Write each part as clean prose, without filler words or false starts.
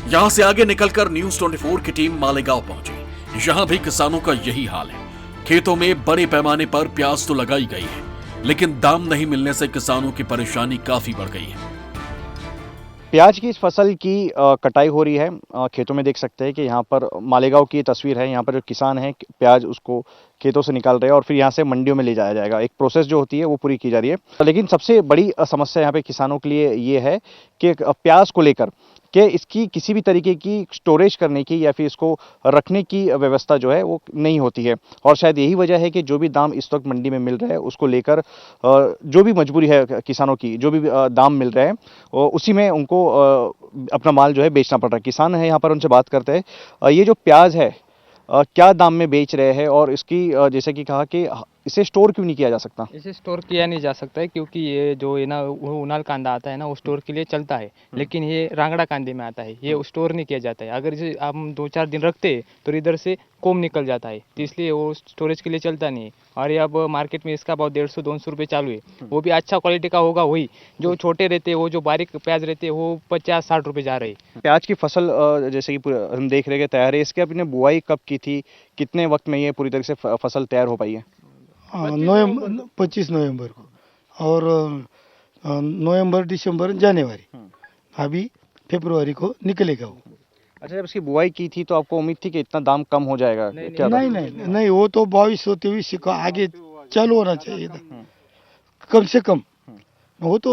यहाँ से आगे निकलकर न्यूज 24 की टीम मालेगांव पहुंची। यहाँ भी किसानों का यही हाल है। खेतों में बड़े पैमाने पर प्याज तो लगाई गई है, लेकिन दाम नहीं मिलने से किसानों की परेशानी काफी बढ़ गई है। प्याज की इस फसल की कटाई हो रही है। खेतों में देख सकते हैं कि यहाँ पर मालेगांव की तस्वीर है। यहाँ पर जो किसान हैं प्याज उसको खेतों से निकाल रहे हैं और फिर यहाँ से मंडियों में ले जाया जाएगा। एक प्रोसेस जो होती है वो पूरी की जा रही है। लेकिन सबसे बड़ी समस्या यहाँ पे किसानों के लिए ये है कि प्याज को लेकर कि इसकी किसी भी तरीके की स्टोरेज करने की या फिर इसको रखने की व्यवस्था जो है वो नहीं होती है। और शायद यही वजह है कि जो भी दाम इस वक्त मंडी में मिल रहा है उसको लेकर जो भी मजबूरी है किसानों की, जो भी दाम मिल रहे हैं उसी में उनको अपना माल जो है बेचना पड़ रहा है। किसान है यहाँ पर, उनसे बात करते हैं। ये जो प्याज है क्या दाम में बेच रहे हैं और इसकी जैसे कि कहा कि इसे स्टोर क्यों नहीं किया जा सकता? इसे स्टोर किया नहीं जा सकता है क्योंकि ये जो है ना वो उनाल कांदा आता है ना वो स्टोर के लिए चलता है, लेकिन ये रांगड़ा कांदे में आता है, ये स्टोर नहीं किया जाता है। अगर इसे हम 2-4 दिन रखते तो इधर से कोम निकल जाता है, तो इसलिए वो स्टोरेज के लिए चलता नहीं है। और ये अब मार्केट में इसका भाव 150-200 रुपये चालू है। वो भी अच्छा क्वालिटी का होगा, वही जो छोटे रहते हैं, वो जो बारीक प्याज रहते हैं वो 50-60 रुपये जा रहे हैं। प्याज की फसल जैसे कि हम देख रहे हैं तैयार है, इसके आपने बुआई कब की थी? कितने वक्त में ये पूरी तरह से फसल तैयार हो पाई है? 25 नवंबर को और नवंबर, दिसंबर, जनवरी, अभी फरवरी को निकलेगा वो। अच्छा, जब इसकी बुआई की थी तो आपको उम्मीद थी कि इतना दाम कम हो जाएगा? क्या था? नहीं, वो तो 2223 का आगे चालू होना चाहिए था कम से कम। वो तो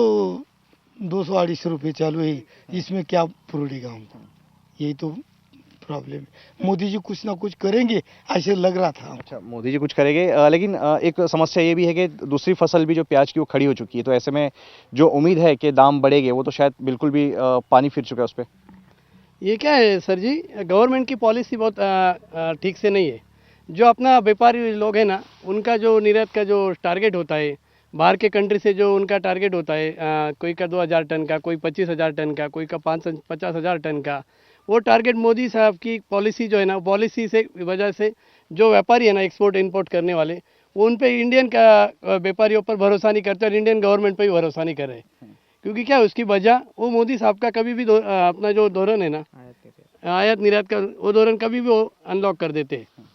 200-250 रुपये चालू है, इसमें क्या पुरेगा हमको? यही तो प्रॉब्लम है। मोदी जी कुछ ना कुछ करेंगे ऐसे लग रहा था। अच्छा, मोदी जी कुछ करेंगे, लेकिन एक समस्या ये भी है कि दूसरी फसल भी जो प्याज की वो खड़ी हो चुकी है, तो ऐसे में जो उम्मीद है कि दाम बढ़ेंगे वो तो शायद बिल्कुल भी पानी फिर चुका है उस पर। ये क्या है सर जी, गवर्नमेंट की पॉलिसी बहुत ठीक से नहीं है। जो अपना व्यापारी लोग हैं ना, उनका जो निर्यात का जो टारगेट होता है बाहर के कंट्री से, जो उनका टारगेट होता है कोई का 2000 टन का, कोई 25,000 टन का, कोई का 50,000 टन का, वो टारगेट मोदी साहब की पॉलिसी जो है ना, पॉलिसी से वजह से जो व्यापारी है ना एक्सपोर्ट इंपोर्ट करने वाले, वो उन पे इंडियन का व्यापारियों पर भरोसा नहीं करते और इंडियन गवर्नमेंट पे भी भरोसा नहीं कर रहे। क्योंकि क्या उसकी वजह, वो मोदी साहब का कभी भी अपना जो धोरण है ना आयात निर्यात का, वो धोरण कभी भी वो अनलॉक कर देते हैं।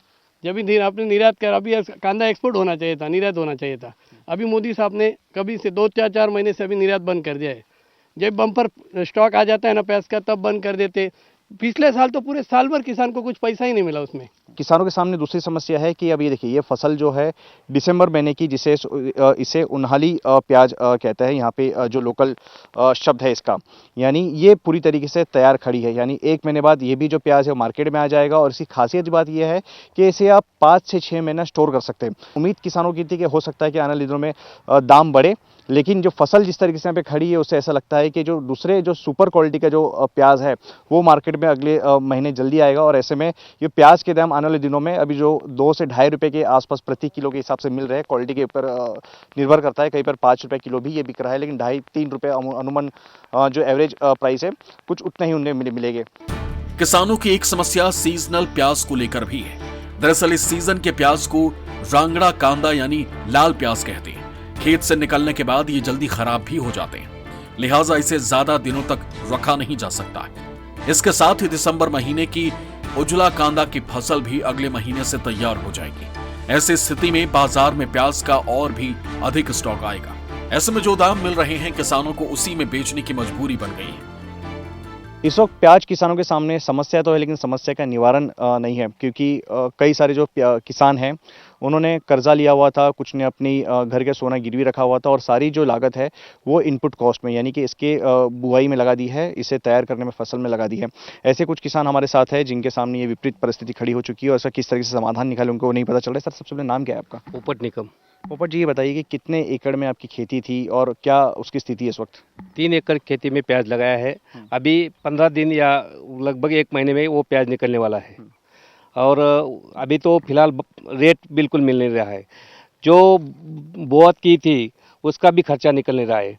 जब भी आपने निर्यात कर, अभी कांदा एक्सपोर्ट होना चाहिए था, निर्यात होना चाहिए था। अभी मोदी साहब ने कभी से 2-4 महीने से अभी निर्यात बंद कर दिया है। जब बम्पर स्टॉक आ जाता है ना प्याज का, तब बंद कर देते। पिछले साल तो पूरे साल भर किसान को कुछ पैसा ही नहीं मिला उसमें। किसानों के सामने दूसरी समस्या है कि अब ये देखिए, ये फसल जो है दिसंबर महीने की, जिसे इसे उन्हाली प्याज कहते हैं यहाँ पे, जो लोकल शब्द है इसका, यानी ये पूरी तरीके से तैयार खड़ी है। यानी 1 महीने बाद ये भी जो प्याज है मार्केट में आ जाएगा और इसकी खासियत बात यह है कि इसे आप 5 से 6 महीना स्टोर कर सकते हैं। उम्मीद किसानों की थी कि हो सकता है कि आने वाले दिनों में दाम बढ़े, लेकिन जो फसल जिस तरीके से यहाँ पे खड़ी है उससे ऐसा लगता है कि जो दूसरे जो सुपर क्वालिटी का जो प्याज है वो मार्केट में अगले महीने जल्दी आएगा। और ऐसे में ये प्याज के दाम आने वाले दिनों में अभी जो 2 से ढाई रुपए के आसपास प्रति किलो के हिसाब से मिल रहे हैं, क्वालिटी के ऊपर निर्भर करता है। कहीं पर 5 रुपए किलो भी ये बिक रहा है, लेकिन 2.5-3 रुपए अनुमान जो एवरेज प्राइस है, कुछ उतना ही उन्हें मिलेंगे। किसानों की एक समस्या सीजनल प्याज को लेकर भी है। दरअसल इस सीजन के प्याज को रांगड़ा कांदा यानी लाल प्याज कहते हैं। खेत से निकलने के बाद ये जल्दी खराब भी हो जाते हैं, लिहाजा इसे ज्यादा दिनों तक रखा नहीं जा सकता है। इसके साथ ही दिसंबर महीने की उजला कांदा की फसल भी अगले महीने से तैयार हो जाएगी। ऐसी स्थिति में बाजार में प्याज का और भी अधिक स्टॉक आएगा। ऐसे में जो दाम मिल रहे हैं किसानों को उसी में बेचने की मजबूरी बन गई है। इस वक्त प्याज किसानों के सामने समस्या तो है, लेकिन समस्या का निवारण नहीं है, क्योंकि कई सारे जो किसान हैं उन्होंने कर्जा लिया हुआ था, कुछ ने अपनी घर के सोना गिरवी रखा हुआ था और सारी जो लागत है वो इनपुट कॉस्ट में, यानी कि इसके बुआई में लगा दी है, इसे तैयार करने में, फसल में लगा दी है। ऐसे कुछ किसान हमारे साथ है जिनके सामने ये विपरीत परिस्थिति खड़ी हो चुकी है और इसका किस तरह से समाधान निकाले उनको नहीं पता चल रहा है। सर, सबसे पहले नाम क्या है आपका? पोपट निकम। पोपट जी, ये बताइए कि कितने एकड़ में आपकी खेती थी और क्या उसकी स्थिति है इस वक्त? 3 एकड़ खेती में प्याज लगाया है। अभी 15 दिन या लगभग 1 महीने में वो प्याज निकलने वाला है और अभी तो फिलहाल रेट बिल्कुल मिल नहीं रहा है। जो बोअत की थी उसका भी खर्चा निकल नहीं रहा है।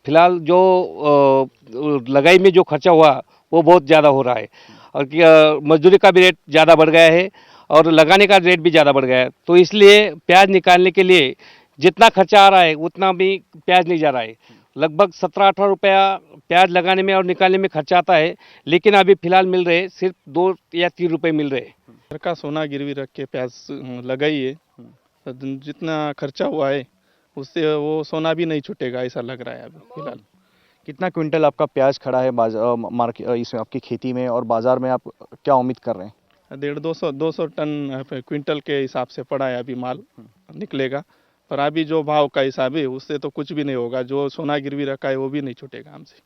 फिलहाल जो लगाई में जो खर्चा हुआ वो बहुत ज़्यादा हो रहा है और मजदूरी का भी रेट ज़्यादा बढ़ गया है और लगाने का रेट भी ज़्यादा बढ़ गया है। तो इसलिए प्याज निकालने के लिए जितना खर्चा आ रहा है उतना भी प्याज नहीं जा रहा है। लगभग 17-18 रुपया प्याज लगाने में और निकालने में खर्चा आता है, लेकिन अभी फिलहाल मिल रहे सिर्फ 2 या 3 रुपए मिल रहे। घर का सोना गिरवी रख के प्याज लगाइए, तो जितना खर्चा हुआ है उससे वो सोना भी नहीं छूटेगा, ऐसा लग रहा है अभी फिलहाल। कितना क्विंटल आपका प्याज खड़ा है मार्केट इसमें आपकी खेती में, और बाजार में आप क्या उम्मीद कर रहे हैं? 150-200 टन क्विंटल के हिसाब से पड़ा है अभी माल निकलेगा, पर अभी जो भाव का हिसाब है उससे तो कुछ भी नहीं होगा, जो सोना गिरवी रखा है वो भी नहीं छूटेगा हमसे।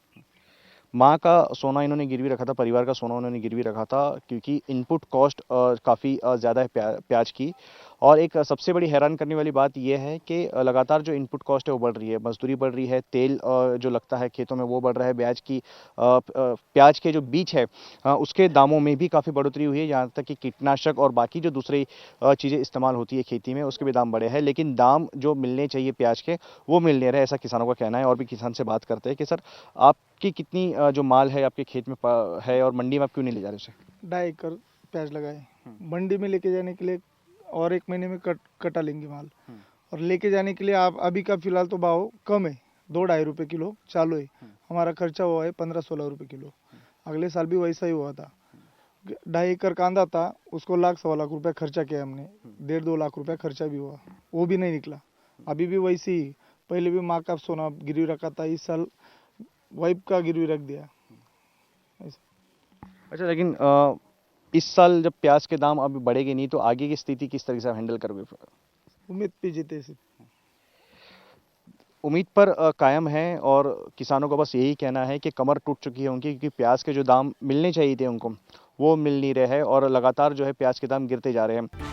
माँ का सोना इन्होंने गिरवी रखा था, परिवार का सोना उन्होंने गिरवी रखा था, क्योंकि इनपुट कॉस्ट काफ़ी ज़्यादा है प्याज की। और एक सबसे बड़ी हैरान करने वाली बात यह है कि लगातार जो इनपुट कॉस्ट है वो बढ़ रही है, मजदूरी बढ़ रही है, तेल जो लगता है खेतों में वो बढ़ रहा है, प्याज के जो बीज है उसके दामों में भी काफ़ी बढ़ोतरी हुई है, यहाँ तक कि कीटनाशक और बाकी जो दूसरी चीज़ें इस्तेमाल होती है खेती में उसके भी दाम बढ़े हैं, लेकिन दाम जो मिलने चाहिए प्याज के वो मिल नहीं रहे, ऐसा किसानों का कहना है। और भी किसान से बात करते हैं कि सर आपकी कितनी जो माल है आपके खेत में है और मंडी में आप क्यों नहीं ले जा रहे उसे? 2.5 एकड़ प्याज लगाए, मंडी में लेके जाने के लिए और 1 महीने में कटा लेंगे माल, और लेके जाने के लिए आप अभी का फिलहाल तो भाव कम है, 2-2.5 रुपये किलो चालू है। हमारा खर्चा हुआ है 15-16 रुपये किलो, अगले साल भी वैसा ही हुआ था। 2.5 एकड़ कांदा था, उसको 1-1.25 लाख रुपये खर्चा किया हमने, 1.5-2 लाख रुपये खर्चा भी हुआ, वो भी नहीं निकला। अभी भी वैसे ही, पहले भी माँ का सोना गिरवी रखा था, इस साल वाइफ का गिरवी रख दिया। अच्छा, लेकिन इस साल जब प्याज के दाम अभी बढ़ेंगे नहीं तो आगे की स्थिति किस तरह से आप हैंडल करोगे? उम्मीद पे जीते से उम्मीद पर कायम है, और किसानों का बस यही कहना है कि कमर टूट चुकी है उनकी, क्योंकि प्याज के जो दाम मिलने चाहिए थे उनको वो मिल नहीं रहे हैं, और लगातार जो है प्याज के दाम गिरते जा रहे हैं।